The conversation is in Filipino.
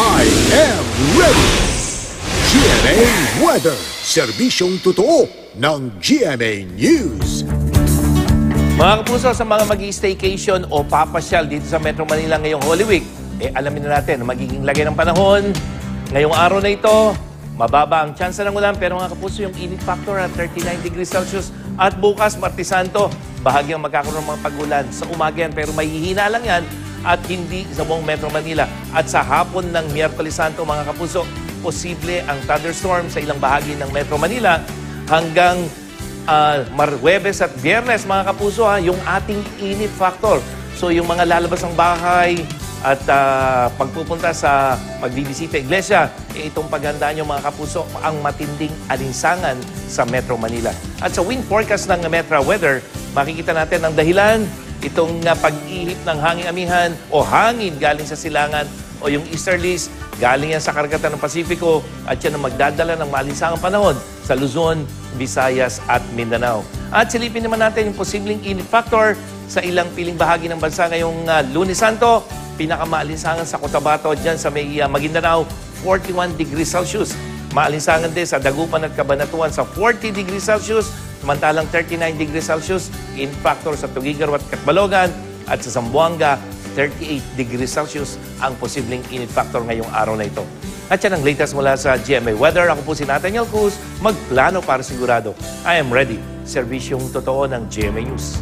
I am ready! GMA Weather, serbisyong totoo ng GMA News. Mga kapuso, sa mga mag-staycation o papasyal dito sa Metro Manila ngayong Holy Week, alamin na natin ang magiging lagay ng panahon. Ngayong araw na ito, mababa ang tsansa ng ulan, pero mga kapuso, yung init factor at 39 degrees Celsius. At bukas, Martes Santo, bahagyang magkakaroon ng mga pag-ulan. Sa umaga yan, pero may hihina lang yan at hindi sa buong Metro Manila. At sa hapon ng Miyerkules Santo, mga kapuso, posible ang thunderstorm sa ilang bahagi ng Metro Manila hanggang Marwebes at Biyernes, mga kapuso, yung ating init factor. So yung mga lalabas ng bahay at pagpupunta sa magbibisita iglesia, itong paghandaan nyo, mga kapuso, ang matinding alinsangan sa Metro Manila. At sa wind forecast ng Metro Weather, makikita natin ang dahilan, itong pag-ihip ng hangin amihan o hangin galing sa silangan o yung easterlies, galing yan sa karagatan ng Pasipiko at yan ang magdadala ng maalinsangang panahon sa Luzon, Visayas at Mindanao. At silipin naman natin yung posibleng init factor sa ilang piling bahagi ng bansa ngayong Lunes Santo. Pinakamaalinsangan sa Cotabato, dyan sa may Maguindanao, 41 degrees Celsius. Maalinsangan din sa Dagupan at Cabanatuan sa 40 degrees Celsius. Samantalang 39 degrees Celsius, init factor sa Tuguegarao at Catbalogan at sa Zamboanga, 38 degrees Celsius ang posibleng init factor ngayong araw na ito. At yan ang latest mula sa GMA Weather. Ako po si Nathaniel Cruz, magplano para sigurado. I am ready. Serbisyong totoo ng GMA News.